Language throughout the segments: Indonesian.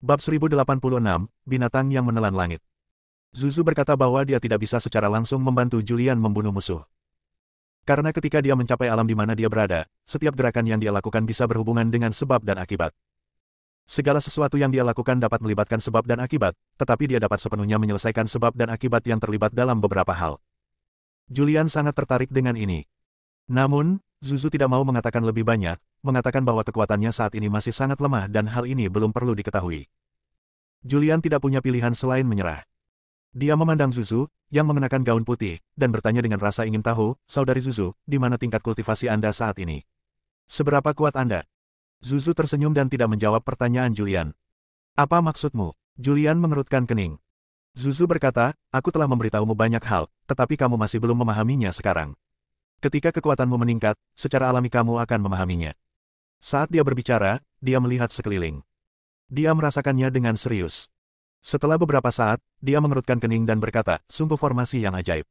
Bab 1086, Binatang yang Menelan Langit. Zuzu berkata bahwa dia tidak bisa secara langsung membantu Julian membunuh musuh. Karena ketika dia mencapai alam di mana dia berada, setiap gerakan yang dia lakukan bisa berhubungan dengan sebab dan akibat. Segala sesuatu yang dia lakukan dapat melibatkan sebab dan akibat, tetapi dia dapat sepenuhnya menyelesaikan sebab dan akibat yang terlibat dalam beberapa hal. Julian sangat tertarik dengan ini. Namun, Zuzu tidak mau mengatakan lebih banyak, mengatakan bahwa kekuatannya saat ini masih sangat lemah dan hal ini belum perlu diketahui. Julian tidak punya pilihan selain menyerah. Dia memandang Zuzu, yang mengenakan gaun putih, dan bertanya dengan rasa ingin tahu, "Saudari Zuzu, di mana tingkat kultivasi Anda saat ini? Seberapa kuat Anda?" Zuzu tersenyum dan tidak menjawab pertanyaan Julian. "Apa maksudmu?" Julian mengerutkan kening. Zuzu berkata, "Aku telah memberitahumu banyak hal, tetapi kamu masih belum memahaminya sekarang. Ketika kekuatanmu meningkat, secara alami kamu akan memahaminya." Saat dia berbicara, dia melihat sekeliling. Dia merasakannya dengan serius. Setelah beberapa saat, dia mengerutkan kening dan berkata, "Sungguh formasi yang ajaib.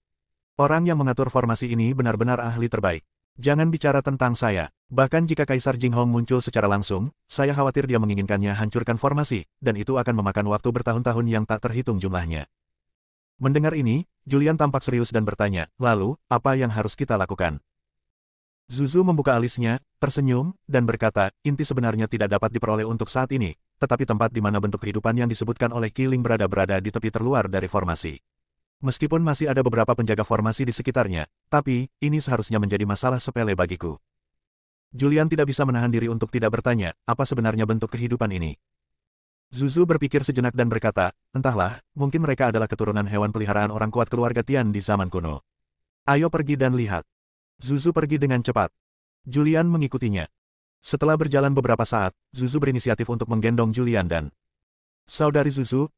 Orang yang mengatur formasi ini benar-benar ahli terbaik. Jangan bicara tentang saya. Bahkan jika Kaisar Jinghong muncul secara langsung, saya khawatir dia menginginkannya hancurkan formasi, dan itu akan memakan waktu bertahun-tahun yang tak terhitung jumlahnya." Mendengar ini, Julian tampak serius dan bertanya, "Lalu, apa yang harus kita lakukan?" Zuzu membuka alisnya, tersenyum, dan berkata, "Inti sebenarnya tidak dapat diperoleh untuk saat ini, tetapi tempat di mana bentuk kehidupan yang disebutkan oleh Qiling berada di tepi terluar dari formasi. Meskipun masih ada beberapa penjaga formasi di sekitarnya, tapi, ini seharusnya menjadi masalah sepele bagiku." Julian tidak bisa menahan diri untuk tidak bertanya, apa sebenarnya bentuk kehidupan ini. Zuzu berpikir sejenak dan berkata, "Entahlah, mungkin mereka adalah keturunan hewan peliharaan orang kuat keluarga Tian di zaman kuno. Ayo pergi dan lihat." Zuzu pergi dengan cepat. Julian mengikutinya. Setelah berjalan beberapa saat, Zuzu berinisiatif untuk menggendong Julian dan, "Saudari Zuzu,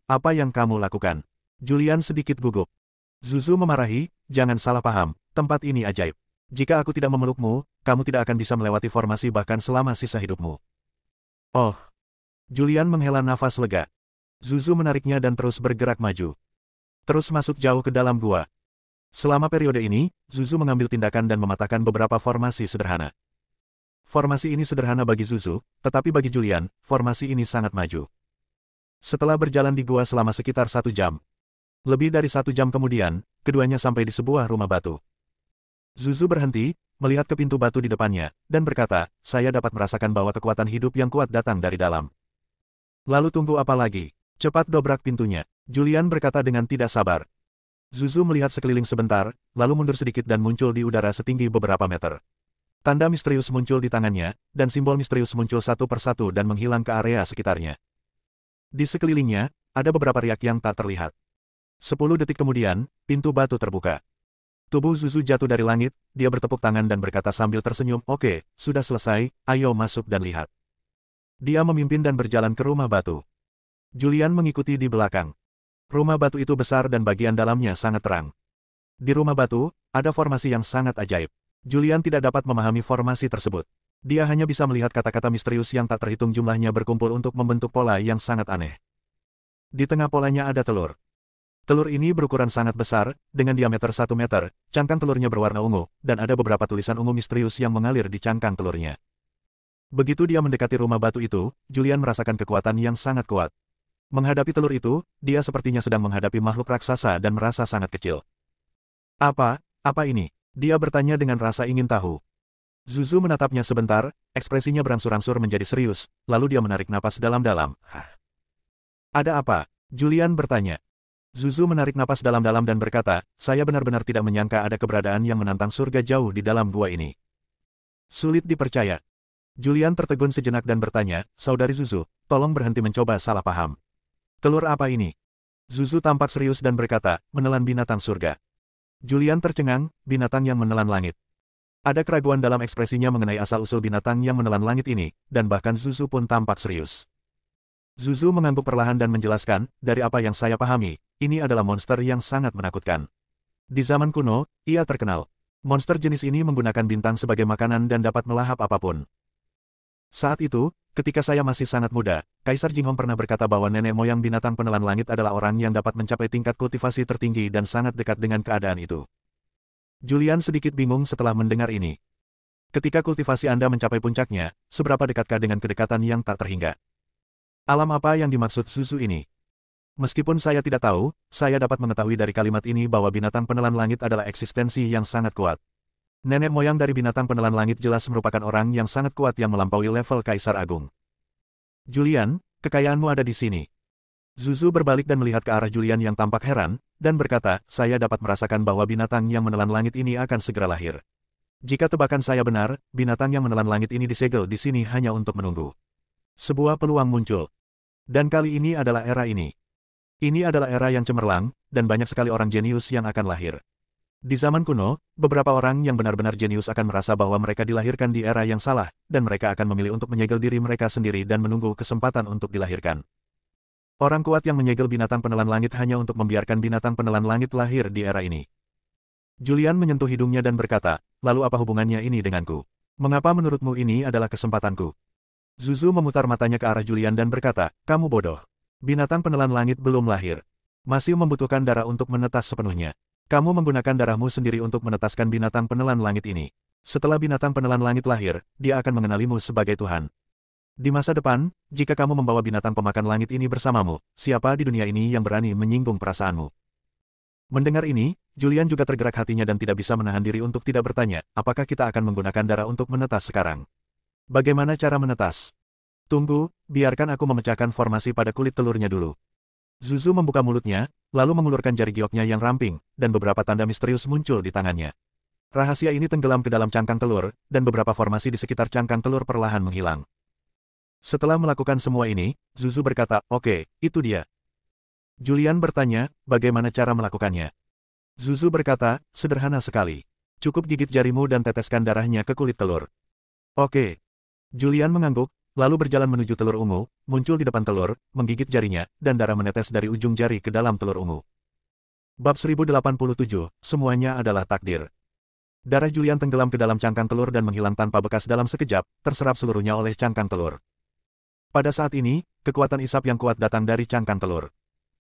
apa yang kamu lakukan?" Julian sedikit gugup. Zuzu memarahi, "Jangan salah paham, tempat ini ajaib. Jika aku tidak memelukmu, kamu tidak akan bisa melewati formasi bahkan selama sisa hidupmu." "Oh." Julian menghela nafas lega. Zuzu menariknya dan terus bergerak maju. Terus masuk jauh ke dalam gua. Selama periode ini, Zuzu mengambil tindakan dan mematahkan beberapa formasi sederhana. Formasi ini sederhana bagi Zuzu, tetapi bagi Julian, formasi ini sangat maju. Setelah berjalan di gua selama sekitar 1 jam. Lebih dari 1 jam kemudian, keduanya sampai di sebuah rumah batu. Zuzu berhenti, melihat ke pintu batu di depannya, dan berkata, "Saya dapat merasakan bahwa kekuatan hidup yang kuat datang dari dalam." "Lalu tunggu apa lagi? Cepat dobrak pintunya." Julian berkata dengan tidak sabar. Zuzu melihat sekeliling sebentar, lalu mundur sedikit dan muncul di udara setinggi beberapa meter. Tanda misterius muncul di tangannya, dan simbol misterius muncul satu persatu dan menghilang ke area sekitarnya. Di sekelilingnya, ada beberapa riak yang tak terlihat. 10 detik kemudian, pintu batu terbuka. Tubuh Zuzu jatuh dari langit, dia bertepuk tangan dan berkata sambil tersenyum, "Oke, sudah selesai, ayo masuk dan lihat." Dia memimpin dan berjalan ke rumah batu. Julian mengikuti di belakang. Rumah batu itu besar dan bagian dalamnya sangat terang. Di rumah batu, ada formasi yang sangat ajaib. Julian tidak dapat memahami formasi tersebut. Dia hanya bisa melihat kata-kata misterius yang tak terhitung jumlahnya berkumpul untuk membentuk pola yang sangat aneh. Di tengah polanya ada telur. Telur ini berukuran sangat besar, dengan diameter 1 meter, cangkang telurnya berwarna ungu, dan ada beberapa tulisan ungu misterius yang mengalir di cangkang telurnya. Begitu dia mendekati rumah batu itu, Julian merasakan kekuatan yang sangat kuat. Menghadapi telur itu, dia sepertinya sedang menghadapi makhluk raksasa dan merasa sangat kecil. Apa ini?" Dia bertanya dengan rasa ingin tahu. Zuzu menatapnya sebentar, ekspresinya berangsur-angsur menjadi serius, lalu dia menarik napas dalam-dalam. "Ada apa?" Julian bertanya. Zuzu menarik napas dalam-dalam dan berkata, "Saya benar-benar tidak menyangka ada keberadaan yang menantang surga jauh di dalam gua ini. Sulit dipercaya." Julian tertegun sejenak dan bertanya, "Saudari Zuzu, tolong berhenti mencoba salah paham. Telur apa ini?" Zuzu tampak serius dan berkata, "Menelan binatang surga." Julian tercengang, binatang yang menelan langit. Ada keraguan dalam ekspresinya mengenai asal-usul binatang yang menelan langit ini, dan bahkan Zuzu pun tampak serius. Zuzu mengangguk perlahan dan menjelaskan, "Dari apa yang saya pahami, ini adalah monster yang sangat menakutkan. Di zaman kuno, ia terkenal. Monster jenis ini menggunakan bintang sebagai makanan dan dapat melahap apapun. Saat itu, ketika saya masih sangat muda, Kaisar Jinghong pernah berkata bahwa nenek moyang binatang penelan langit adalah orang yang dapat mencapai tingkat kultivasi tertinggi dan sangat dekat dengan keadaan itu." Julian sedikit bingung setelah mendengar ini. Ketika kultivasi Anda mencapai puncaknya, seberapa dekatkah dengan kedekatan yang tak terhingga? Alam apa yang dimaksud Zuzu ini? Meskipun saya tidak tahu, saya dapat mengetahui dari kalimat ini bahwa binatang penelan langit adalah eksistensi yang sangat kuat. Nenek moyang dari binatang penelan langit jelas merupakan orang yang sangat kuat yang melampaui level Kaisar Agung. Julian, kekayaanmu ada di sini. Zuzu berbalik dan melihat ke arah Julian yang tampak heran, dan berkata, saya dapat merasakan bahwa binatang yang menelan langit ini akan segera lahir. Jika tebakan saya benar, binatang yang menelan langit ini disegel di sini hanya untuk menunggu. Sebuah peluang muncul. Dan kali ini adalah era ini. Ini adalah era yang cemerlang, dan banyak sekali orang jenius yang akan lahir. Di zaman kuno, beberapa orang yang benar-benar jenius akan merasa bahwa mereka dilahirkan di era yang salah, dan mereka akan memilih untuk menyegel diri mereka sendiri dan menunggu kesempatan untuk dilahirkan. Orang kuat yang menyegel binatang penelan langit hanya untuk membiarkan binatang penelan langit lahir di era ini. Julian menyentuh hidungnya dan berkata, lalu apa hubungannya ini denganku? Mengapa menurutmu ini adalah kesempatanku? Zuzu memutar matanya ke arah Julian dan berkata, kamu bodoh. Binatang penelan langit belum lahir. Masih membutuhkan darah untuk menetas sepenuhnya. Kamu menggunakan darahmu sendiri untuk menetaskan binatang penelan langit ini. Setelah binatang penelan langit lahir, dia akan mengenalimu sebagai Tuhan. Di masa depan, jika kamu membawa binatang pemakan langit ini bersamamu, siapa di dunia ini yang berani menyinggung perasaanmu? Mendengar ini, Julian juga tergerak hatinya dan tidak bisa menahan diri untuk tidak bertanya, apakah kita akan menggunakan darah untuk menetas sekarang? Bagaimana cara menetas? Tunggu, biarkan aku memecahkan formasi pada kulit telurnya dulu. Zuzu membuka mulutnya, lalu mengulurkan jari gioknya yang ramping, dan beberapa tanda misterius muncul di tangannya. Rahasia ini tenggelam ke dalam cangkang telur, dan beberapa formasi di sekitar cangkang telur perlahan menghilang. Setelah melakukan semua ini, Zuzu berkata, oke, itu dia. Julian bertanya, bagaimana cara melakukannya? Zuzu berkata, sederhana sekali. Cukup gigit jarimu dan teteskan darahnya ke kulit telur. Oke. Julian mengangguk, lalu berjalan menuju telur ungu, muncul di depan telur, menggigit jarinya, dan darah menetes dari ujung jari ke dalam telur ungu. Bab 1087, semuanya adalah takdir. Darah Julian tenggelam ke dalam cangkang telur dan menghilang tanpa bekas dalam sekejap, terserap seluruhnya oleh cangkang telur. Pada saat ini, kekuatan isap yang kuat datang dari cangkang telur.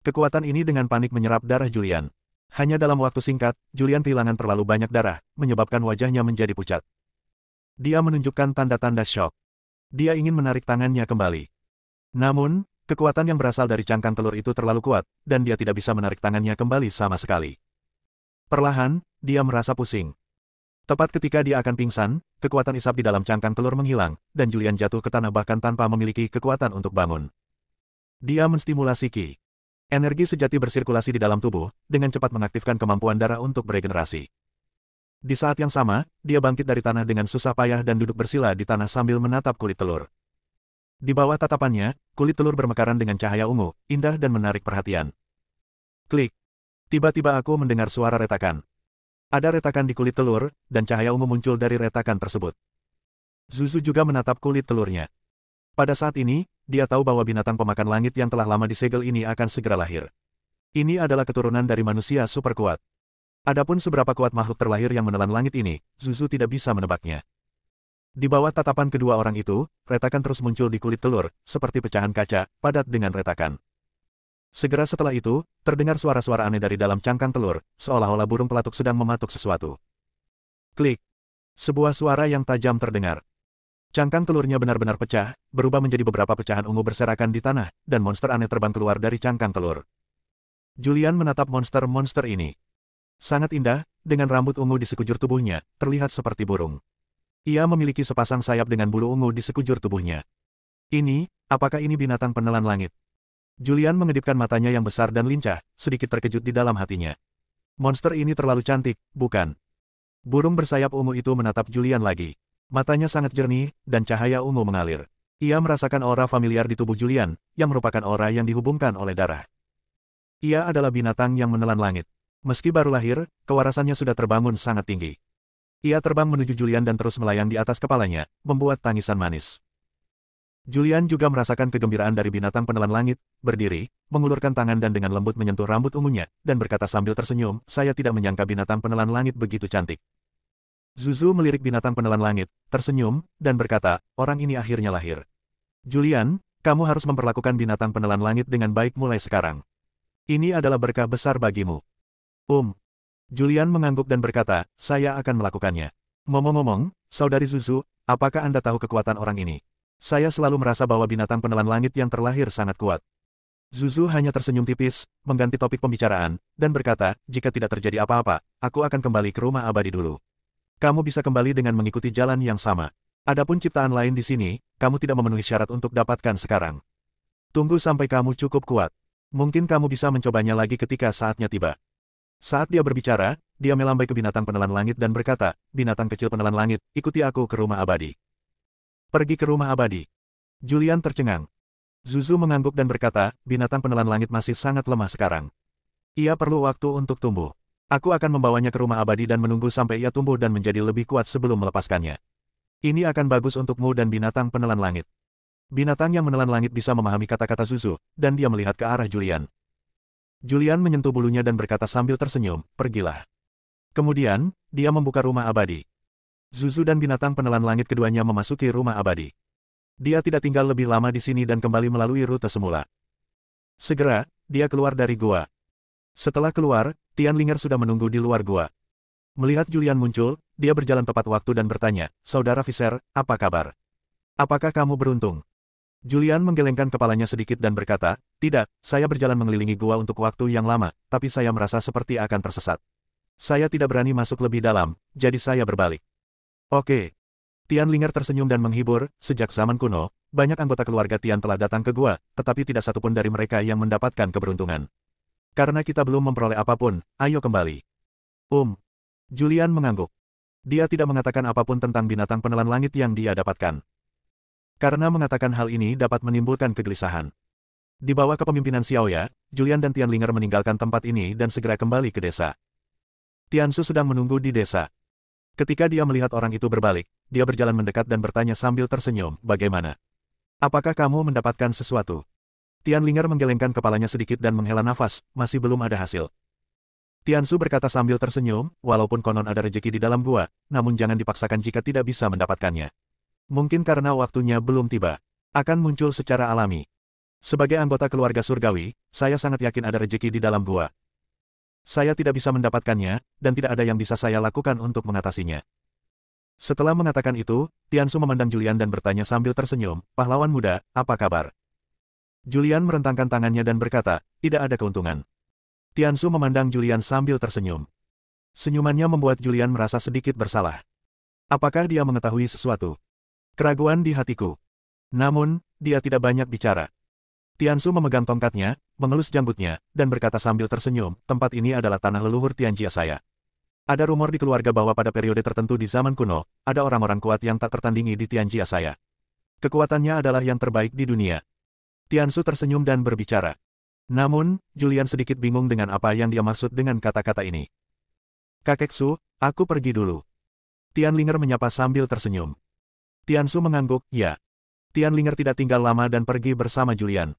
Kekuatan ini dengan panik menyerap darah Julian. Hanya dalam waktu singkat, Julian kehilangan terlalu banyak darah, menyebabkan wajahnya menjadi pucat. Dia menunjukkan tanda-tanda syok. Dia ingin menarik tangannya kembali. Namun, kekuatan yang berasal dari cangkang telur itu terlalu kuat, dan dia tidak bisa menarik tangannya kembali sama sekali. Perlahan, dia merasa pusing. Tepat ketika dia akan pingsan, kekuatan isap di dalam cangkang telur menghilang, dan Julian jatuh ke tanah bahkan tanpa memiliki kekuatan untuk bangun. Dia menstimulasi Qi. Energi sejati bersirkulasi di dalam tubuh, dengan cepat mengaktifkan kemampuan darah untuk beregenerasi. Di saat yang sama, dia bangkit dari tanah dengan susah payah dan duduk bersila di tanah sambil menatap kulit telur. Di bawah tatapannya, kulit telur bermekaran dengan cahaya ungu, indah dan menarik perhatian. Klik. Tiba-tiba aku mendengar suara retakan. Ada retakan di kulit telur, dan cahaya ungu muncul dari retakan tersebut. Zuzu juga menatap kulit telurnya. Pada saat ini, dia tahu bahwa binatang pemakan langit yang telah lama disegel ini akan segera lahir. Ini adalah keturunan dari manusia super kuat. Adapun seberapa kuat makhluk terlahir yang menelan langit ini, Zuzu tidak bisa menebaknya. Di bawah tatapan kedua orang itu, retakan terus muncul di kulit telur, seperti pecahan kaca, padat dengan retakan. Segera setelah itu, terdengar suara-suara aneh dari dalam cangkang telur, seolah-olah burung pelatuk sedang mematuk sesuatu. Klik. Sebuah suara yang tajam terdengar. Cangkang telurnya benar-benar pecah, berubah menjadi beberapa pecahan ungu berserakan di tanah, dan monster aneh terbang keluar dari cangkang telur. Julian menatap monster-monster ini. Sangat indah, dengan rambut ungu di sekujur tubuhnya, terlihat seperti burung. Ia memiliki sepasang sayap dengan bulu ungu di sekujur tubuhnya. Apakah ini binatang penelan langit? Julian mengedipkan matanya yang besar dan lincah, sedikit terkejut di dalam hatinya. Monster ini terlalu cantik, bukan? Burung bersayap ungu itu menatap Julian lagi. Matanya sangat jernih, dan cahaya ungu mengalir. Ia merasakan aura familiar di tubuh Julian, yang merupakan aura yang dihubungkan oleh darah. Ia adalah binatang yang menelan langit. Meski baru lahir, kewarasannya sudah terbangun sangat tinggi. Ia terbang menuju Julian dan terus melayang di atas kepalanya, membuat tangisan manis. Julian juga merasakan kegembiraan dari binatang penelan langit, berdiri, mengulurkan tangan dan dengan lembut menyentuh rambut ungunya, dan berkata sambil tersenyum, saya tidak menyangka binatang penelan langit begitu cantik. Zuzu melirik binatang penelan langit, tersenyum, dan berkata, orang ini akhirnya lahir. Julian, kamu harus memperlakukan binatang penelan langit dengan baik mulai sekarang. Ini adalah berkah besar bagimu. Julian mengangguk dan berkata, saya akan melakukannya. Ngomong-ngomong, saudari Zuzu, apakah Anda tahu kekuatan orang ini? Saya selalu merasa bahwa binatang penelan langit yang terlahir sangat kuat. Zuzu hanya tersenyum tipis, mengganti topik pembicaraan, dan berkata, jika tidak terjadi apa-apa, aku akan kembali ke rumah abadi dulu. Kamu bisa kembali dengan mengikuti jalan yang sama. Adapun ciptaan lain di sini, kamu tidak memenuhi syarat untuk dapatkan sekarang. Tunggu sampai kamu cukup kuat. Mungkin kamu bisa mencobanya lagi ketika saatnya tiba. Saat dia berbicara, dia melambai ke binatang penelan langit dan berkata, binatang kecil penelan langit, ikuti aku ke rumah abadi. Pergi ke rumah abadi. Julian tercengang. Zuzu mengangguk dan berkata, binatang penelan langit masih sangat lemah sekarang. Ia perlu waktu untuk tumbuh. Aku akan membawanya ke rumah abadi dan menunggu sampai ia tumbuh dan menjadi lebih kuat sebelum melepaskannya. Ini akan bagus untukmu dan binatang penelan langit. Binatang yang menelan langit bisa memahami kata-kata Zuzu, dan dia melihat ke arah Julian. Julian menyentuh bulunya dan berkata sambil tersenyum, pergilah. Kemudian, dia membuka rumah abadi. Zuzu dan binatang penelan langit keduanya memasuki rumah abadi. Dia tidak tinggal lebih lama di sini dan kembali melalui rute semula. Segera, dia keluar dari gua. Setelah keluar, Tianlinger sudah menunggu di luar gua. Melihat Julian muncul, dia berjalan tepat waktu dan bertanya, Saudara Visser, apa kabar? Apakah kamu beruntung? Julian menggelengkan kepalanya sedikit dan berkata, tidak, saya berjalan mengelilingi gua untuk waktu yang lama, tapi saya merasa seperti akan tersesat. Saya tidak berani masuk lebih dalam, jadi saya berbalik. Oke. Tianlinger tersenyum dan menghibur, sejak zaman kuno, banyak anggota keluarga Tian telah datang ke gua, tetapi tidak satupun dari mereka yang mendapatkan keberuntungan. Karena kita belum memperoleh apapun, ayo kembali. Julian mengangguk. Dia tidak mengatakan apapun tentang binatang penelan langit yang dia dapatkan. Karena mengatakan hal ini dapat menimbulkan kegelisahan. Di bawah kepemimpinan Xiaoya, Julian dan Tianlinger meninggalkan tempat ini dan segera kembali ke desa. Tiansu sedang menunggu di desa. Ketika dia melihat orang itu berbalik, dia berjalan mendekat dan bertanya sambil tersenyum, bagaimana? Apakah kamu mendapatkan sesuatu? Tianlinger menggelengkan kepalanya sedikit dan menghela nafas, masih belum ada hasil. Tiansu berkata sambil tersenyum, walaupun konon ada rejeki di dalam gua, namun jangan dipaksakan jika tidak bisa mendapatkannya. Mungkin karena waktunya belum tiba. Akan muncul secara alami. Sebagai anggota keluarga surgawi, saya sangat yakin ada rejeki di dalam gua. Saya tidak bisa mendapatkannya, dan tidak ada yang bisa saya lakukan untuk mengatasinya. Setelah mengatakan itu, Tiansu memandang Julian dan bertanya sambil tersenyum, pahlawan muda, apa kabar? Julian merentangkan tangannya dan berkata, tidak ada keuntungan. Tiansu memandang Julian sambil tersenyum. Senyumannya membuat Julian merasa sedikit bersalah. Apakah dia mengetahui sesuatu? Keraguan di hatiku. Namun, dia tidak banyak bicara. Tiansu memegang tongkatnya, mengelus janggutnya, dan berkata sambil tersenyum, tempat ini adalah tanah leluhur Tianjia saya. Ada rumor di keluarga bahwa pada periode tertentu di zaman kuno, ada orang-orang kuat yang tak tertandingi di Tianjia saya. Kekuatannya adalah yang terbaik di dunia. Tiansu tersenyum dan berbicara. Namun, Julian sedikit bingung dengan apa yang dia maksud dengan kata-kata ini. Kakek Su, aku pergi dulu. Tianlinger menyapa sambil tersenyum. Tiansu mengangguk, ya. Tianlinger tidak tinggal lama dan pergi bersama Julian.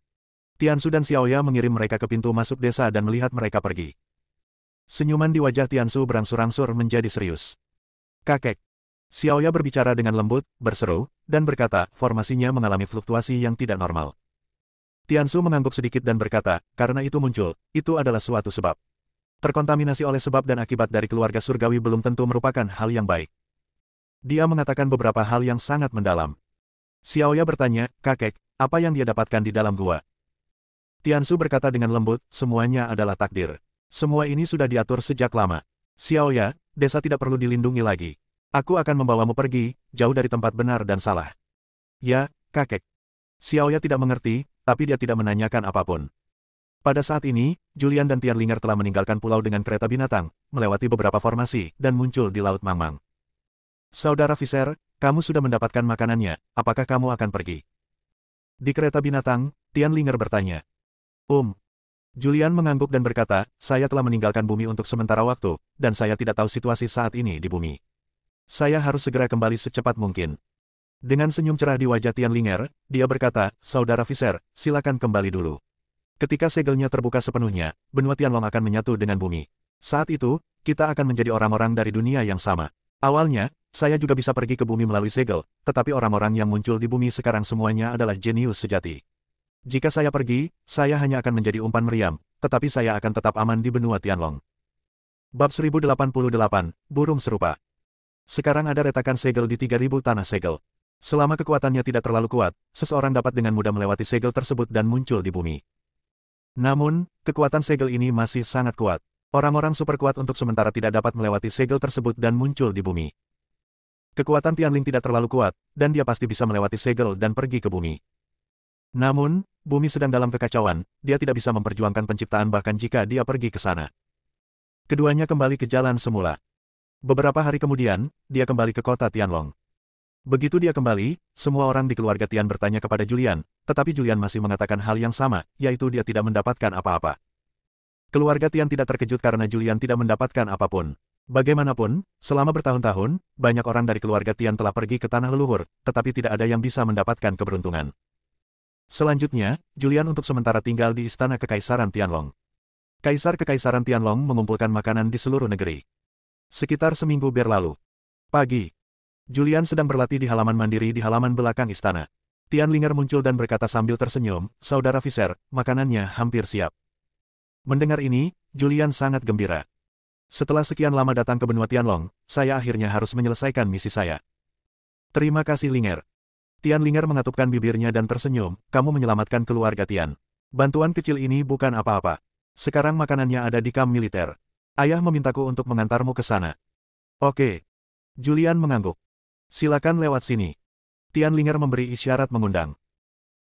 Tiansu dan Xiaoya mengirim mereka ke pintu masuk desa dan melihat mereka pergi. Senyuman di wajah Tiansu berangsur-angsur menjadi serius. Kakek. Xiaoya berbicara dengan lembut, berseru, dan berkata, formasinya mengalami fluktuasi yang tidak normal. Tiansu mengangguk sedikit dan berkata, karena itu muncul, itu adalah suatu sebab. Terkontaminasi oleh sebab dan akibat dari keluarga surgawi belum tentu merupakan hal yang baik. Dia mengatakan beberapa hal yang sangat mendalam. Xiaoya bertanya, kakek, apa yang dia dapatkan di dalam gua? Tiansu berkata dengan lembut, semuanya adalah takdir. Semua ini sudah diatur sejak lama. Xiaoya, desa tidak perlu dilindungi lagi. Aku akan membawamu pergi, jauh dari tempat benar dan salah. Ya, kakek. Xiaoya tidak mengerti, tapi dia tidak menanyakan apapun. Pada saat ini, Julian dan Tianlinger telah meninggalkan pulau dengan kereta binatang, melewati beberapa formasi, dan muncul di Laut Mangmang. Saudara Visser, kamu sudah mendapatkan makanannya, apakah kamu akan pergi? Di kereta binatang, Tianlinger bertanya. Julian mengangguk dan berkata, saya telah meninggalkan bumi untuk sementara waktu, dan saya tidak tahu situasi saat ini di bumi. Saya harus segera kembali secepat mungkin. Dengan senyum cerah di wajah Tianlinger, dia berkata, Saudara Visser, silakan kembali dulu. Ketika segelnya terbuka sepenuhnya, benua Tianlong akan menyatu dengan bumi. Saat itu, kita akan menjadi orang-orang dari dunia yang sama. Awalnya, saya juga bisa pergi ke bumi melalui segel, tetapi orang-orang yang muncul di bumi sekarang semuanya adalah jenius sejati. Jika saya pergi, saya hanya akan menjadi umpan meriam, tetapi saya akan tetap aman di benua Tianlong. Bab 1088, Burung Serupa. Sekarang ada retakan segel di 3000 tanah segel. Selama kekuatannya tidak terlalu kuat, seseorang dapat dengan mudah melewati segel tersebut dan muncul di bumi. Namun, kekuatan segel ini masih sangat kuat. Orang-orang super kuat untuk sementara tidak dapat melewati segel tersebut dan muncul di bumi. Kekuatan Tianling tidak terlalu kuat, dan dia pasti bisa melewati segel dan pergi ke bumi. Namun, bumi sedang dalam kekacauan, dia tidak bisa memperjuangkan penciptaan bahkan jika dia pergi ke sana. Keduanya kembali ke jalan semula. Beberapa hari kemudian, dia kembali ke kota Tianlong. Begitu dia kembali, semua orang di keluarga Tian bertanya kepada Julian, tetapi Julian masih mengatakan hal yang sama, yaitu dia tidak mendapatkan apa-apa. Keluarga Tian tidak terkejut karena Julian tidak mendapatkan apapun. Bagaimanapun, selama bertahun-tahun, banyak orang dari keluarga Tian telah pergi ke tanah leluhur, tetapi tidak ada yang bisa mendapatkan keberuntungan. Selanjutnya, Julian untuk sementara tinggal di istana Kekaisaran Tianlong. Kaisar Kekaisaran Tianlong mengumpulkan makanan di seluruh negeri. Sekitar seminggu berlalu. Pagi. Julian sedang berlatih di halaman mandiri di halaman belakang istana. Tianlinger muncul dan berkata sambil tersenyum, "Saudara Visser, makanannya hampir siap." Mendengar ini, Julian sangat gembira. Setelah sekian lama datang ke benua Tianlong, saya akhirnya harus menyelesaikan misi saya. Terima kasih Linger. Tianlinger mengatupkan bibirnya dan tersenyum, "Kamu menyelamatkan keluarga Tian. Bantuan kecil ini bukan apa-apa. Sekarang makanannya ada di kamp militer. Ayah memintaku untuk mengantarmu ke sana." "Oke." Julian mengangguk. "Silakan lewat sini." Tianlinger memberi isyarat mengundang.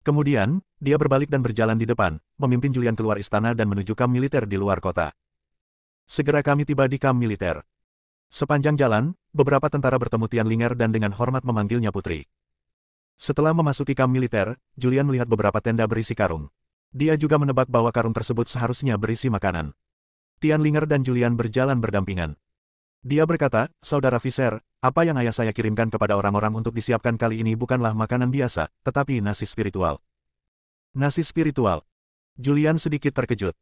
Kemudian, dia berbalik dan berjalan di depan, memimpin Julian keluar istana dan menuju kamp militer di luar kota. Segera kami tiba di kamp militer. Sepanjang jalan, beberapa tentara bertemu Tianlinger dan dengan hormat memanggilnya putri. Setelah memasuki kamp militer, Julian melihat beberapa tenda berisi karung. Dia juga menebak bahwa karung tersebut seharusnya berisi makanan. Tianlinger dan Julian berjalan berdampingan. Dia berkata, "Saudara Visser, apa yang ayah saya kirimkan kepada orang-orang untuk disiapkan kali ini bukanlah makanan biasa, tetapi nasi spiritual." Nasi spiritual. Julian sedikit terkejut.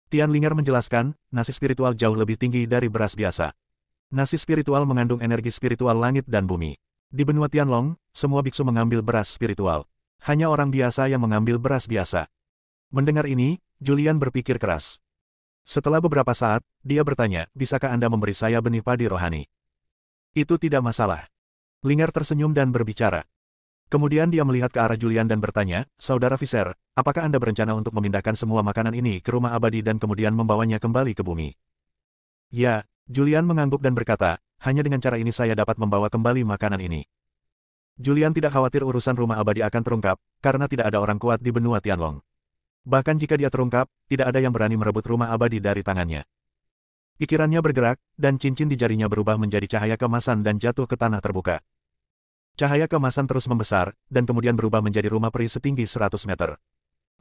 Tianlinger menjelaskan, nasi spiritual jauh lebih tinggi dari beras biasa. Nasi spiritual mengandung energi spiritual langit dan bumi. Di benua Tianlong, semua biksu mengambil beras spiritual. Hanya orang biasa yang mengambil beras biasa. Mendengar ini, Julian berpikir keras. Setelah beberapa saat, dia bertanya, "Bisakah Anda memberi saya benih padi rohani?" "Itu tidak masalah." Linger tersenyum dan berbicara. Kemudian dia melihat ke arah Julian dan bertanya, "Saudara Visser, apakah Anda berencana untuk memindahkan semua makanan ini ke rumah abadi dan kemudian membawanya kembali ke bumi?" "Ya." Julian mengangguk dan berkata, "Hanya dengan cara ini saya dapat membawa kembali makanan ini." Julian tidak khawatir urusan rumah abadi akan terungkap, karena tidak ada orang kuat di benua Tianlong. Bahkan jika dia terungkap, tidak ada yang berani merebut rumah abadi dari tangannya. Pikirannya bergerak, dan cincin di jarinya berubah menjadi cahaya keemasan dan jatuh ke tanah terbuka. Cahaya keemasan terus membesar, dan kemudian berubah menjadi rumah peri setinggi 100 meter.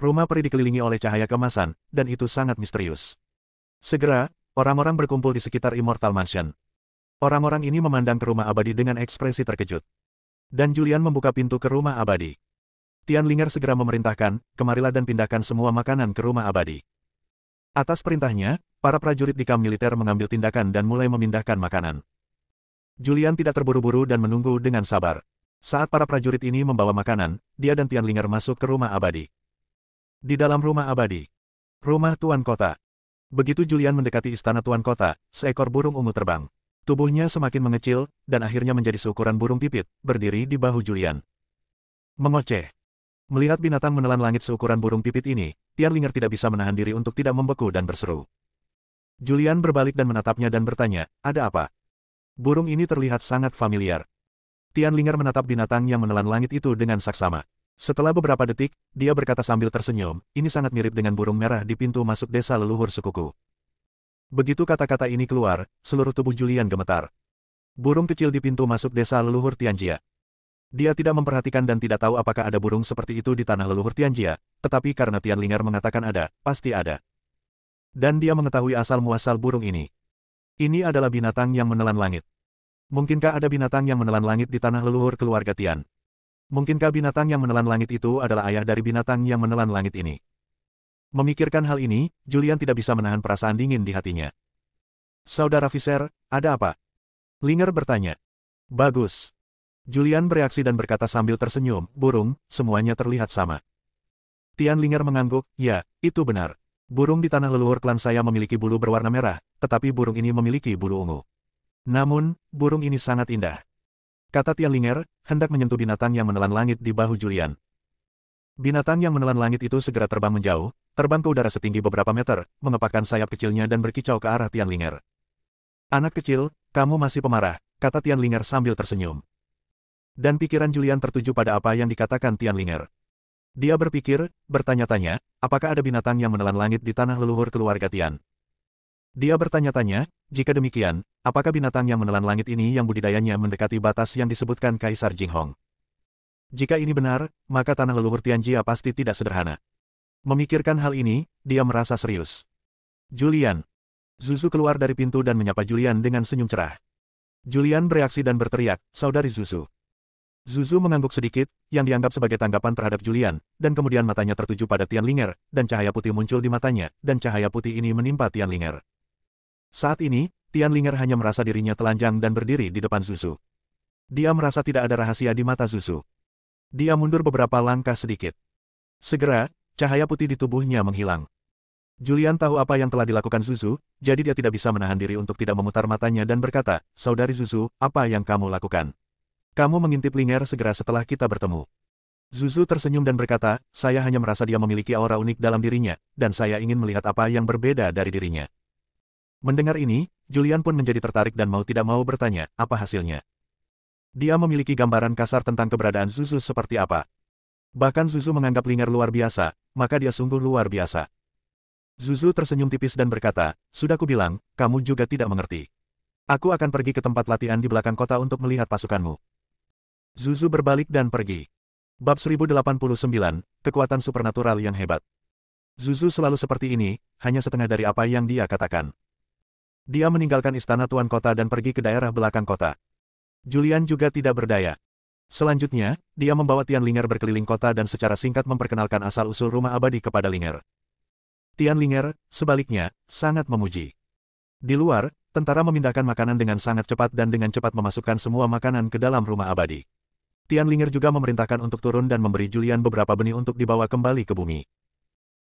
Rumah peri dikelilingi oleh cahaya keemasan, dan itu sangat misterius. Segera, orang-orang berkumpul di sekitar Immortal Mansion. Orang-orang ini memandang ke rumah abadi dengan ekspresi terkejut. Dan Julian membuka pintu ke rumah abadi. Tianlinger segera memerintahkan, "Kemarilah dan pindahkan semua makanan ke rumah abadi." Atas perintahnya, para prajurit di kamp militer mengambil tindakan dan mulai memindahkan makanan. Julian tidak terburu-buru dan menunggu dengan sabar. Saat para prajurit ini membawa makanan, dia dan Tianlinger masuk ke rumah abadi. Di dalam rumah abadi, rumah Tuan Kota. Begitu Julian mendekati istana Tuan Kota, seekor burung ungu terbang. Tubuhnya semakin mengecil, dan akhirnya menjadi seukuran burung pipit, berdiri di bahu Julian. Mengoceh. Melihat binatang menelan langit seukuran burung pipit ini, Tianlinger tidak bisa menahan diri untuk tidak membeku dan berseru. Julian berbalik dan menatapnya dan bertanya, "Ada apa?" Burung ini terlihat sangat familiar. Tianlinger menatap binatang yang menelan langit itu dengan saksama. Setelah beberapa detik, dia berkata sambil tersenyum, "Ini sangat mirip dengan burung merah di pintu masuk desa leluhur sukuku." Begitu kata-kata ini keluar, seluruh tubuh Julian gemetar. Burung kecil di pintu masuk desa leluhur Tianjia. Dia tidak memperhatikan dan tidak tahu apakah ada burung seperti itu di tanah leluhur Tianjia, tetapi karena Tianlinger mengatakan ada, pasti ada. Dan dia mengetahui asal-muasal burung ini. Ini adalah binatang yang menelan langit. Mungkinkah ada binatang yang menelan langit di tanah leluhur keluarga Tian? Mungkinkah binatang yang menelan langit itu adalah ayah dari binatang yang menelan langit ini? Memikirkan hal ini, Julian tidak bisa menahan perasaan dingin di hatinya. "Saudara Visser, ada apa?" Linger bertanya. "Bagus." Julian bereaksi dan berkata sambil tersenyum, "Burung, semuanya terlihat sama." Tianlinger mengangguk, "Ya, itu benar. Burung di tanah leluhur klan saya memiliki bulu berwarna merah, tetapi burung ini memiliki bulu ungu. Namun, burung ini sangat indah." kata Tianlinger, hendak menyentuh binatang yang menelan langit di bahu Julian. Binatang yang menelan langit itu segera terbang menjauh, terbang ke udara setinggi beberapa meter, mengepakkan sayap kecilnya dan berkicau ke arah Tianlinger. Anak kecil, kamu masih pemarah, kata Tianlinger sambil tersenyum. Dan pikiran Julian tertuju pada apa yang dikatakan Tianlinger. Dia berpikir, bertanya-tanya, apakah ada binatang yang menelan langit di tanah leluhur keluarga Tian. Dia bertanya-tanya, jika demikian, apakah binatang yang menelan langit ini yang budidayanya mendekati batas yang disebutkan Kaisar Jinghong? Jika ini benar, maka tanah leluhur Tianjia pasti tidak sederhana. Memikirkan hal ini, dia merasa serius. Julian. Zuzu keluar dari pintu dan menyapa Julian dengan senyum cerah. Julian bereaksi dan berteriak, saudari Zuzu. Zuzu mengangguk sedikit, yang dianggap sebagai tanggapan terhadap Julian, dan kemudian matanya tertuju pada Tianlinger, dan cahaya putih muncul di matanya, dan cahaya putih ini menimpa Tianlinger. Saat ini, Tianlinger hanya merasa dirinya telanjang dan berdiri di depan Zuzu. Dia merasa tidak ada rahasia di mata Zuzu. Dia mundur beberapa langkah sedikit. Segera, cahaya putih di tubuhnya menghilang. Julian tahu apa yang telah dilakukan Zuzu, jadi dia tidak bisa menahan diri untuk tidak memutar matanya dan berkata, saudari Zuzu, apa yang kamu lakukan? Kamu mengintip Linger segera setelah kita bertemu. Zuzu tersenyum dan berkata, saya hanya merasa dia memiliki aura unik dalam dirinya, dan saya ingin melihat apa yang berbeda dari dirinya. Mendengar ini, Julian pun menjadi tertarik dan mau tidak mau bertanya, apa hasilnya? Dia memiliki gambaran kasar tentang keberadaan Zuzu seperti apa. Bahkan Zuzu menganggap Linger luar biasa, maka dia sungguh luar biasa. Zuzu tersenyum tipis dan berkata, sudah kubilang, kamu juga tidak mengerti. Aku akan pergi ke tempat latihan di belakang kota untuk melihat pasukanmu. Zuzu berbalik dan pergi. Bab 1089, Kekuatan Supernatural yang Hebat. Zuzu selalu seperti ini, hanya setengah dari apa yang dia katakan. Dia meninggalkan istana tuan kota dan pergi ke daerah belakang kota. Julian juga tidak berdaya. Selanjutnya, dia membawa Tianlinger berkeliling kota dan secara singkat memperkenalkan asal-usul rumah abadi kepada Linger. Tianlinger, sebaliknya, sangat memuji. Di luar, tentara memindahkan makanan dengan sangat cepat dan dengan cepat memasukkan semua makanan ke dalam rumah abadi. Tianlinger juga memerintahkan untuk turun dan memberi Julian beberapa benih untuk dibawa kembali ke bumi.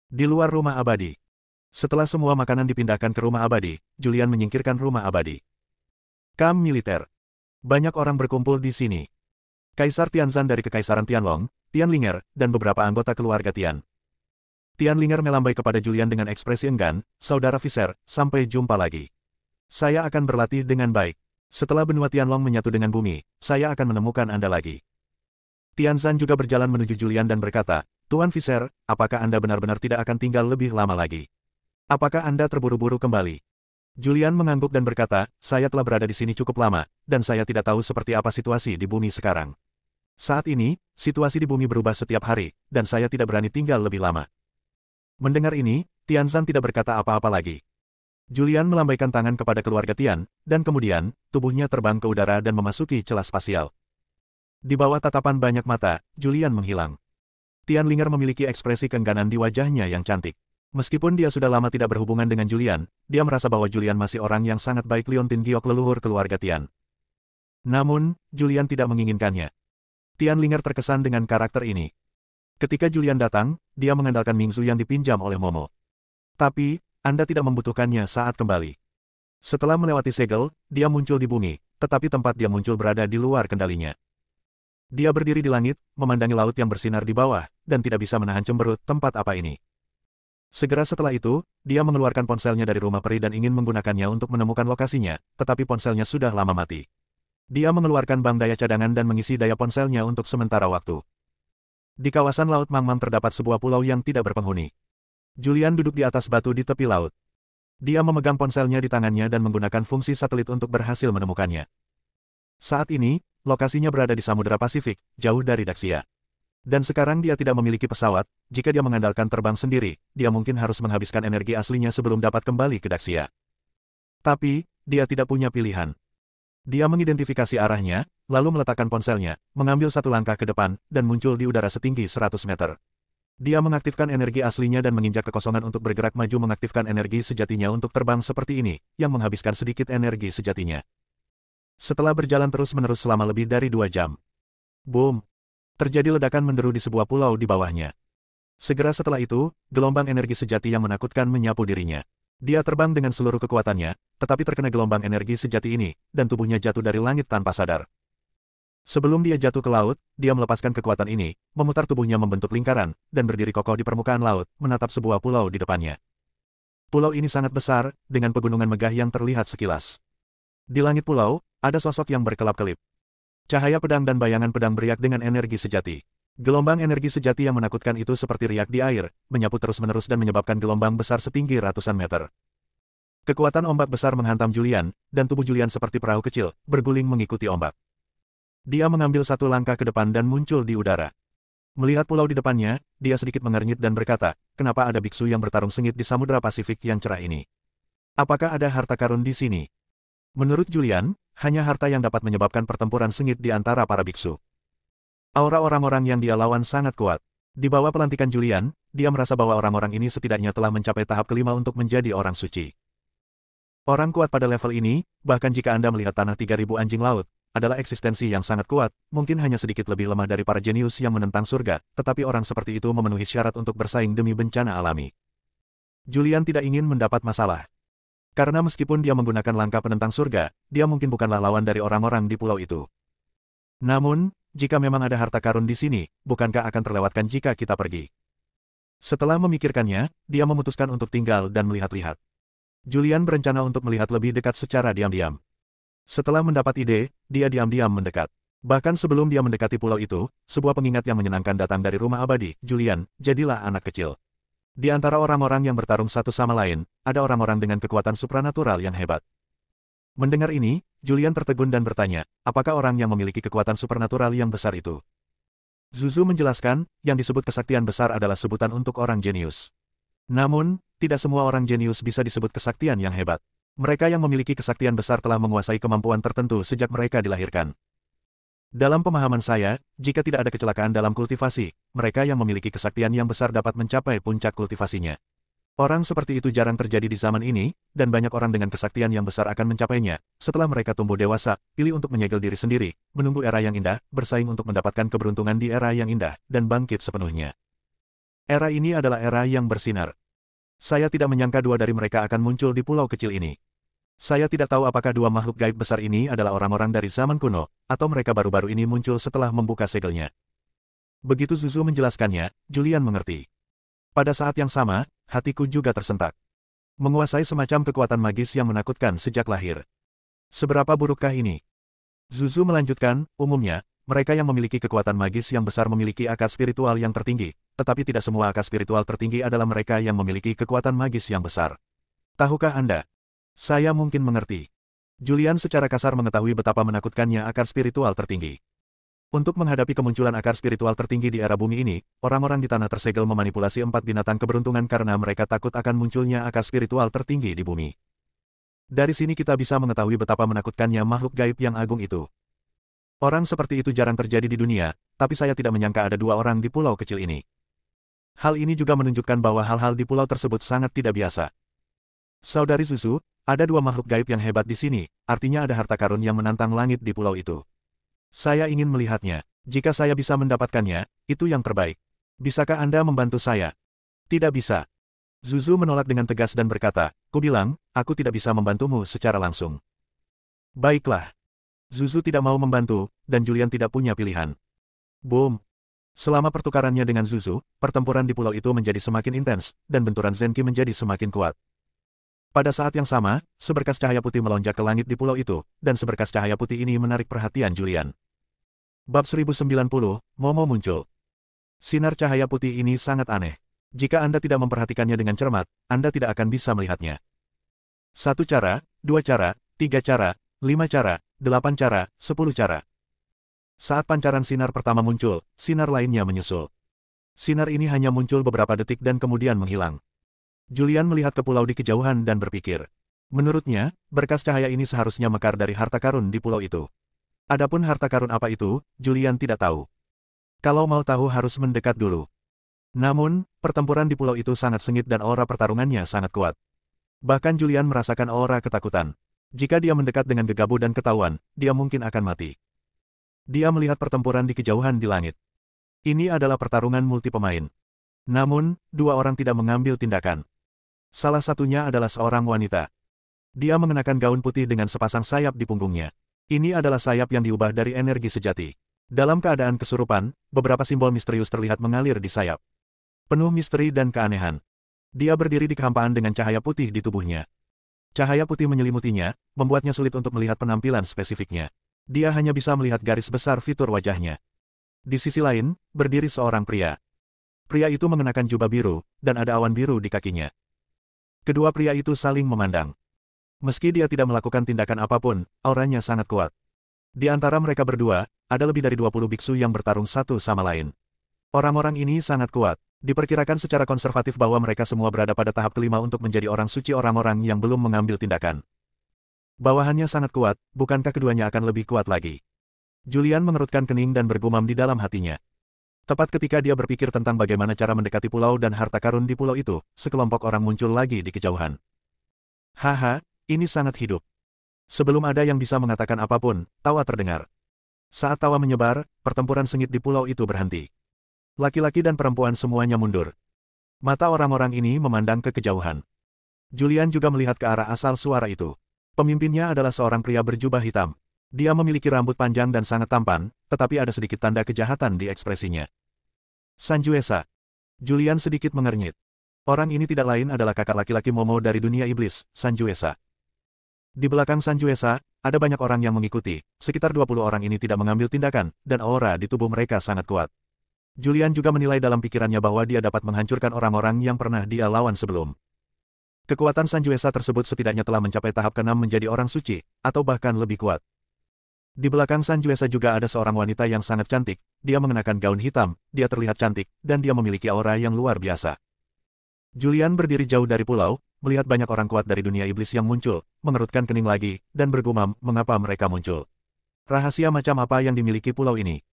Di luar rumah abadi. Setelah semua makanan dipindahkan ke rumah abadi, Julian menyingkirkan rumah abadi. Kamp militer. Banyak orang berkumpul di sini. Kaisar Tianzan dari Kekaisaran Tianlong, Tianlinger, dan beberapa anggota keluarga Tian. Tianlinger melambai kepada Julian dengan ekspresi enggan, saudara Visser, sampai jumpa lagi. Saya akan berlatih dengan baik. Setelah benua Tianlong menyatu dengan bumi, saya akan menemukan Anda lagi. Tianzan juga berjalan menuju Julian dan berkata, Tuan Visser, apakah Anda benar-benar tidak akan tinggal lebih lama lagi? Apakah Anda terburu-buru kembali? Julian mengangguk dan berkata, saya telah berada di sini cukup lama, dan saya tidak tahu seperti apa situasi di bumi sekarang. Saat ini, situasi di bumi berubah setiap hari, dan saya tidak berani tinggal lebih lama. Mendengar ini, Tianzan tidak berkata apa-apa lagi. Julian melambaikan tangan kepada keluarga Tian, dan kemudian, tubuhnya terbang ke udara dan memasuki celah spasial. Di bawah tatapan banyak mata, Julian menghilang. Tianlinger memiliki ekspresi keengganan di wajahnya yang cantik. Meskipun dia sudah lama tidak berhubungan dengan Julian, dia merasa bahwa Julian masih orang yang sangat baik. Liontin Giok leluhur keluarga Tian. Namun, Julian tidak menginginkannya. Tianlinger terkesan dengan karakter ini. Ketika Julian datang, dia mengandalkan Mingzu yang dipinjam oleh Momo. Tapi, Anda tidak membutuhkannya saat kembali. Setelah melewati segel, dia muncul di bumi, tetapi tempat dia muncul berada di luar kendalinya. Dia berdiri di langit, memandangi laut yang bersinar di bawah, dan tidak bisa menahan cemberut, tempat apa ini? Segera setelah itu, dia mengeluarkan ponselnya dari rumah peri dan ingin menggunakannya untuk menemukan lokasinya, tetapi ponselnya sudah lama mati. Dia mengeluarkan bank daya cadangan dan mengisi daya ponselnya untuk sementara waktu. Di kawasan Laut Mangmang terdapat sebuah pulau yang tidak berpenghuni. Julian duduk di atas batu di tepi laut. Dia memegang ponselnya di tangannya dan menggunakan fungsi satelit untuk berhasil menemukannya. Saat ini, lokasinya berada di Samudera Pasifik, jauh dari Daxia. Dan sekarang dia tidak memiliki pesawat, jika dia mengandalkan terbang sendiri, dia mungkin harus menghabiskan energi aslinya sebelum dapat kembali ke Daxia. Tapi, dia tidak punya pilihan. Dia mengidentifikasi arahnya, lalu meletakkan ponselnya, mengambil satu langkah ke depan, dan muncul di udara setinggi 100 meter. Dia mengaktifkan energi aslinya dan menginjak kekosongan untuk bergerak maju mengaktifkan energi sejatinya untuk terbang seperti ini, yang menghabiskan sedikit energi sejatinya. Setelah berjalan terus-menerus selama lebih dari 2 jam. Boom! Terjadi ledakan menderu di sebuah pulau di bawahnya. Segera setelah itu, gelombang energi sejati yang menakutkan menyapu dirinya. Dia terbang dengan seluruh kekuatannya, tetapi terkena gelombang energi sejati ini, dan tubuhnya jatuh dari langit tanpa sadar. Sebelum dia jatuh ke laut, dia melepaskan kekuatan ini, memutar tubuhnya membentuk lingkaran, dan berdiri kokoh di permukaan laut, menatap sebuah pulau di depannya. Pulau ini sangat besar, dengan pegunungan megah yang terlihat sekilas. Di langit pulau, ada sosok yang berkelap-kelip. Cahaya pedang dan bayangan pedang beriak dengan energi sejati. Gelombang energi sejati yang menakutkan itu seperti riak di air, menyapu terus-menerus dan menyebabkan gelombang besar setinggi ratusan meter. Kekuatan ombak besar menghantam Julian, dan tubuh Julian seperti perahu kecil, berguling mengikuti ombak. Dia mengambil satu langkah ke depan dan muncul di udara. Melihat pulau di depannya, dia sedikit mengernyit dan berkata, kenapa ada biksu yang bertarung sengit di Samudra Pasifik yang cerah ini? Apakah ada harta karun di sini? Menurut Julian, hanya harta yang dapat menyebabkan pertempuran sengit di antara para biksu. Aura orang-orang yang dia lawan sangat kuat. Di bawah pelantikan Julian, dia merasa bahwa orang-orang ini setidaknya telah mencapai tahap kelima untuk menjadi orang suci. Orang kuat pada level ini, bahkan jika Anda melihat tanah 3000 anjing laut, adalah eksistensi yang sangat kuat, mungkin hanya sedikit lebih lemah dari para jenius yang menentang surga, tetapi orang seperti itu memenuhi syarat untuk bersaing demi bencana alami. Julian tidak ingin mendapat masalah. Karena meskipun dia menggunakan langkah penentang surga, dia mungkin bukanlah lawan dari orang-orang di pulau itu. Namun, jika memang ada harta karun di sini, bukankah akan terlewatkan jika kita pergi? Setelah memikirkannya, dia memutuskan untuk tinggal dan melihat-lihat. Julian berencana untuk melihat lebih dekat secara diam-diam. Setelah mendapat ide, dia diam-diam mendekat. Bahkan sebelum dia mendekati pulau itu, sebuah pengingat yang menyenangkan datang dari rumah abadi, Julian, jadilah anak kecil. Di antara orang-orang yang bertarung satu sama lain, ada orang-orang dengan kekuatan supranatural yang hebat. Mendengar ini, Julian tertegun dan bertanya, apakah orang yang memiliki kekuatan supernatural yang besar itu? Zuzu menjelaskan, yang disebut kesaktian besar adalah sebutan untuk orang jenius. Namun, tidak semua orang jenius bisa disebut kesaktian yang hebat. Mereka yang memiliki kesaktian besar telah menguasai kemampuan tertentu sejak mereka dilahirkan. Dalam pemahaman saya, jika tidak ada kecelakaan dalam kultivasi, mereka yang memiliki kesaktian yang besar dapat mencapai puncak kultivasinya. Orang seperti itu jarang terjadi di zaman ini, dan banyak orang dengan kesaktian yang besar akan mencapainya. Setelah mereka tumbuh dewasa, pilih untuk menyegel diri sendiri, menunggu era yang indah, bersaing untuk mendapatkan keberuntungan di era yang indah, dan bangkit sepenuhnya. Era ini adalah era yang bersinar. Saya tidak menyangka dua dari mereka akan muncul di pulau kecil ini. Saya tidak tahu apakah dua makhluk gaib besar ini adalah orang-orang dari zaman kuno, atau mereka baru-baru ini muncul setelah membuka segelnya. Begitu Zuzu menjelaskannya, Julian mengerti. Pada saat yang sama, hatiku juga tersentak. Menguasai semacam kekuatan magis yang menakutkan sejak lahir. Seberapa burukkah ini? Zuzu melanjutkan, umumnya, mereka yang memiliki kekuatan magis yang besar memiliki akar spiritual yang tertinggi, tetapi tidak semua akar spiritual tertinggi adalah mereka yang memiliki kekuatan magis yang besar. Tahukah Anda? Saya mungkin mengerti. Julian secara kasar mengetahui betapa menakutkannya akar spiritual tertinggi. Untuk menghadapi kemunculan akar spiritual tertinggi di era bumi ini, orang-orang di tanah tersegel memanipulasi 4 binatang keberuntungan karena mereka takut akan munculnya akar spiritual tertinggi di bumi. Dari sini kita bisa mengetahui betapa menakutkannya makhluk gaib yang agung itu. Orang seperti itu jarang terjadi di dunia, tapi saya tidak menyangka ada dua orang di pulau kecil ini. Hal ini juga menunjukkan bahwa hal-hal di pulau tersebut sangat tidak biasa. Saudari Zuzu, ada dua makhluk gaib yang hebat di sini, artinya ada harta karun yang menantang langit di pulau itu. Saya ingin melihatnya. Jika saya bisa mendapatkannya, itu yang terbaik. Bisakah Anda membantu saya? Tidak bisa. Zuzu menolak dengan tegas dan berkata, "Kubilang, aku tidak bisa membantumu secara langsung." Baiklah. Zuzu tidak mau membantu, dan Julian tidak punya pilihan. Boom. Selama pertukarannya dengan Zuzu, pertempuran di pulau itu menjadi semakin intens, dan benturan Zenki menjadi semakin kuat. Pada saat yang sama, seberkas cahaya putih melonjak ke langit di pulau itu, dan seberkas cahaya putih ini menarik perhatian Julian. Bab 1090, Momo muncul. Sinar cahaya putih ini sangat aneh. Jika Anda tidak memperhatikannya dengan cermat, Anda tidak akan bisa melihatnya. 1 cara, 2 cara, 3 cara, 5 cara, 8 cara, 10 cara. Saat pancaran sinar pertama muncul, sinar lainnya menyusul. Sinar ini hanya muncul beberapa detik dan kemudian menghilang. Julian melihat ke pulau di kejauhan dan berpikir. Menurutnya, berkas cahaya ini seharusnya mekar dari harta karun di pulau itu. Adapun harta karun apa itu, Julian tidak tahu. Kalau mau tahu harus mendekat dulu. Namun, pertempuran di pulau itu sangat sengit dan aura pertarungannya sangat kuat. Bahkan Julian merasakan aura ketakutan. Jika dia mendekat dengan gegabah dan ketahuan, dia mungkin akan mati. Dia melihat pertempuran di kejauhan di langit. Ini adalah pertarungan multi pemain. Namun, dua orang tidak mengambil tindakan. Salah satunya adalah seorang wanita. Dia mengenakan gaun putih dengan sepasang sayap di punggungnya. Ini adalah sayap yang diubah dari energi sejati. Dalam keadaan kesurupan, beberapa simbol misterius terlihat mengalir di sayap. Penuh misteri dan keanehan. Dia berdiri di kehampaan dengan cahaya putih di tubuhnya. Cahaya putih menyelimutinya, membuatnya sulit untuk melihat penampilan spesifiknya. Dia hanya bisa melihat garis besar fitur wajahnya. Di sisi lain, berdiri seorang pria. Pria itu mengenakan jubah biru, dan ada awan biru di kakinya. Kedua pria itu saling memandang. Meski dia tidak melakukan tindakan apapun, auranya sangat kuat. Di antara mereka berdua, ada lebih dari 20 biksu yang bertarung satu sama lain. Orang-orang ini sangat kuat. Diperkirakan secara konservatif bahwa mereka semua berada pada tahap kelima untuk menjadi orang suci orang-orang yang belum mengambil tindakan. Bawahannya sangat kuat, bukankah keduanya akan lebih kuat lagi? Julian mengerutkan kening dan bergumam di dalam hatinya. Tepat ketika dia berpikir tentang bagaimana cara mendekati pulau dan harta karun di pulau itu, sekelompok orang muncul lagi di kejauhan. Haha, ini sangat hidup. Sebelum ada yang bisa mengatakan apapun, tawa terdengar. Saat tawa menyebar, pertempuran sengit di pulau itu berhenti. Laki-laki dan perempuan semuanya mundur. Mata orang-orang ini memandang ke kejauhan. Julian juga melihat ke arah asal suara itu. Pemimpinnya adalah seorang pria berjubah hitam. Dia memiliki rambut panjang dan sangat tampan, tetapi ada sedikit tanda kejahatan di ekspresinya. Sanjuesa. Julian sedikit mengernyit. Orang ini tidak lain adalah kakak laki-laki Momo dari dunia iblis, Sanjuesa. Di belakang Sanjuesa, ada banyak orang yang mengikuti. Sekitar 20 orang ini tidak mengambil tindakan, dan aura di tubuh mereka sangat kuat. Julian juga menilai dalam pikirannya bahwa dia dapat menghancurkan orang-orang yang pernah dia lawan sebelum. Kekuatan Sanjuesa tersebut setidaknya telah mencapai tahap ke-6 menjadi orang suci, atau bahkan lebih kuat. Di belakang Sanjuesa juga ada seorang wanita yang sangat cantik. Dia mengenakan gaun hitam, dia terlihat cantik, dan dia memiliki aura yang luar biasa. Julian berdiri jauh dari pulau, melihat banyak orang kuat dari dunia iblis yang muncul, mengerutkan kening lagi, dan bergumam, mengapa mereka muncul. Rahasia macam apa yang dimiliki pulau ini?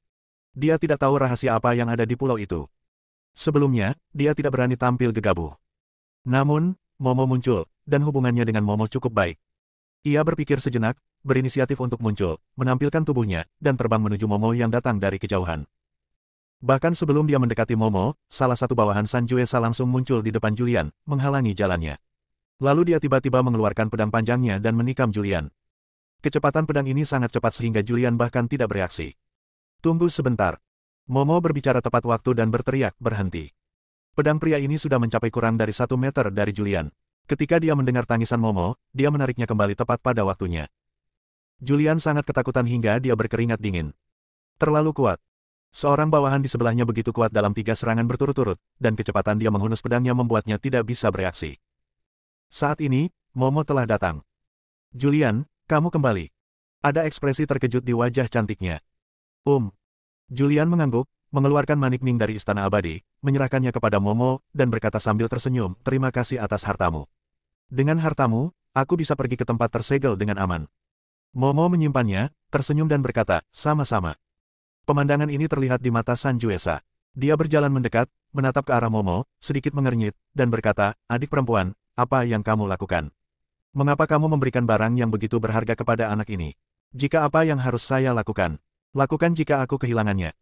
Dia tidak tahu rahasia apa yang ada di pulau itu. Sebelumnya, dia tidak berani tampil gegabah. Namun, Momo muncul, dan hubungannya dengan Momo cukup baik. Ia berpikir sejenak, berinisiatif untuk muncul, menampilkan tubuhnya, dan terbang menuju Momo yang datang dari kejauhan. Bahkan sebelum dia mendekati Momo, salah satu bawahan Sanjuesa langsung muncul di depan Julian, menghalangi jalannya. Lalu dia tiba-tiba mengeluarkan pedang panjangnya dan menikam Julian. Kecepatan pedang ini sangat cepat sehingga Julian bahkan tidak bereaksi. Tunggu sebentar. Momo berbicara tepat waktu dan berteriak, berhenti. Pedang pria ini sudah mencapai kurang dari 1 meter dari Julian. Ketika dia mendengar tangisan Momo, dia menariknya kembali tepat pada waktunya. Julian sangat ketakutan hingga dia berkeringat dingin. Terlalu kuat. Seorang bawahan di sebelahnya begitu kuat dalam 3 serangan berturut-turut, dan kecepatan dia menghunus pedangnya membuatnya tidak bisa bereaksi. Saat ini, Momo telah datang. Julian, kamu kembali. Ada ekspresi terkejut di wajah cantiknya. Julian mengangguk, mengeluarkan manik Ming dari Istana Abadi, menyerahkannya kepada Momo, dan berkata sambil tersenyum, terima kasih atas hartamu. Dengan hartamu, aku bisa pergi ke tempat tersegel dengan aman. Momo menyimpannya, tersenyum dan berkata, sama-sama. Pemandangan ini terlihat di mata Sanjuesa. Dia berjalan mendekat, menatap ke arah Momo, sedikit mengernyit, dan berkata, adik perempuan, apa yang kamu lakukan? Mengapa kamu memberikan barang yang begitu berharga kepada anak ini? Jika apa yang harus saya lakukan? Lakukan jika aku kehilangannya.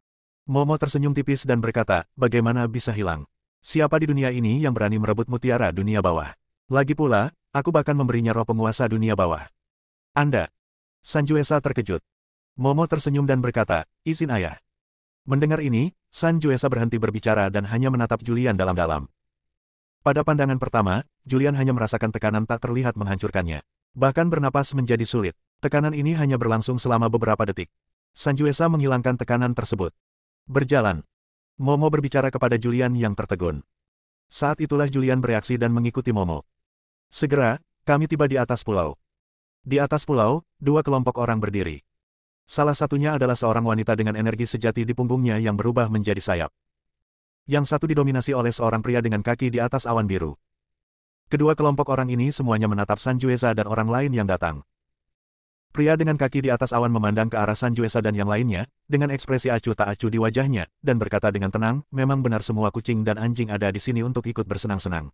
Momo tersenyum tipis dan berkata, bagaimana bisa hilang? Siapa di dunia ini yang berani merebut mutiara dunia bawah? Lagi pula, aku bahkan memberinya roh penguasa dunia bawah. Anda. Sanjuesa terkejut. Momo tersenyum dan berkata, izin ayah. Mendengar ini, Sanjuesa berhenti berbicara dan hanya menatap Julian dalam-dalam. Pada pandangan pertama, Julian hanya merasakan tekanan tak terlihat menghancurkannya. Bahkan bernapas menjadi sulit. Tekanan ini hanya berlangsung selama beberapa detik. Sanjuesa menghilangkan tekanan tersebut. Berjalan. Momo berbicara kepada Julian yang tertegun. Saat itulah Julian bereaksi dan mengikuti Momo. Segera, kami tiba di atas pulau. Di atas pulau, 2 kelompok orang berdiri. Salah satunya adalah seorang wanita dengan energi sejati di punggungnya yang berubah menjadi sayap. Yang satu didominasi oleh seorang pria dengan kaki di atas awan biru. Kedua kelompok orang ini semuanya menatap Sanjuesa dan orang lain yang datang. Pria dengan kaki di atas awan memandang ke arah Sanjuesa dan yang lainnya, dengan ekspresi acuh tak acuh di wajahnya, dan berkata dengan tenang, memang benar semua kucing dan anjing ada di sini untuk ikut bersenang-senang.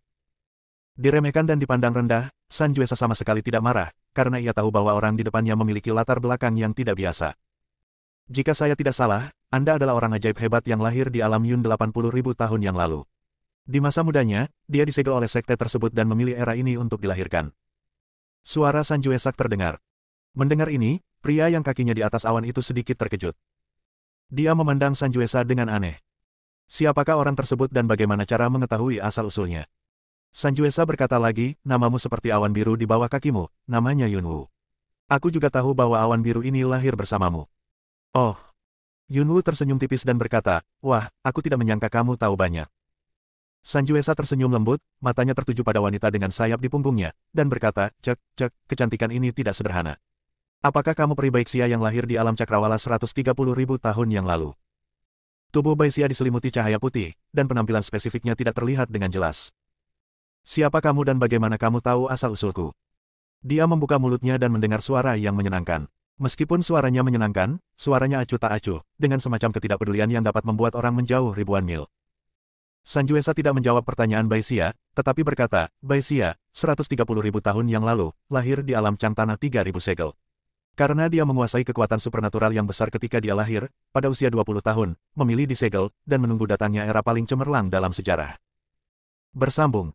Diremehkan dan dipandang rendah, Sanjuesa sama sekali tidak marah, karena ia tahu bahwa orang di depannya memiliki latar belakang yang tidak biasa. Jika saya tidak salah, Anda adalah orang ajaib hebat yang lahir di alam Yun 80.000 tahun yang lalu. Di masa mudanya, dia disegel oleh sekte tersebut dan memilih era ini untuk dilahirkan. Suara Sanjuesa terdengar. Mendengar ini, Pria yang kakinya di atas awan itu sedikit terkejut. Dia memandang Sanjuesa dengan aneh. Siapakah orang tersebut dan bagaimana cara mengetahui asal-usulnya? Sanjuesa berkata lagi, namamu seperti awan biru di bawah kakimu, namanya Yunwu. Aku juga tahu bahwa awan biru ini lahir bersamamu. Oh. Yunwu tersenyum tipis dan berkata, wah, aku tidak menyangka kamu tahu banyak. Sanjuesa tersenyum lembut, matanya tertuju pada wanita dengan sayap di punggungnya, dan berkata, cek, kecantikan ini tidak sederhana. Apakah kamu peri Baixia yang lahir di alam cakrawala 130.000 tahun yang lalu? Tubuh Baixia diselimuti cahaya putih, dan penampilan spesifiknya tidak terlihat dengan jelas. Siapa kamu dan bagaimana kamu tahu asal-usulku? Dia membuka mulutnya dan mendengar suara yang menyenangkan. Meskipun suaranya menyenangkan, suaranya acuh tak acuh, dengan semacam ketidakpedulian yang dapat membuat orang menjauh ribuan mil. Sanjuesa tidak menjawab pertanyaan Baixia, tetapi berkata, Baixia, 130.000 tahun yang lalu, lahir di alam Cangtanah 3.000 segel. Karena dia menguasai kekuatan supernatural yang besar ketika dia lahir, pada usia 20 tahun, memilih di segel, dan menunggu datangnya era paling cemerlang dalam sejarah. Bersambung.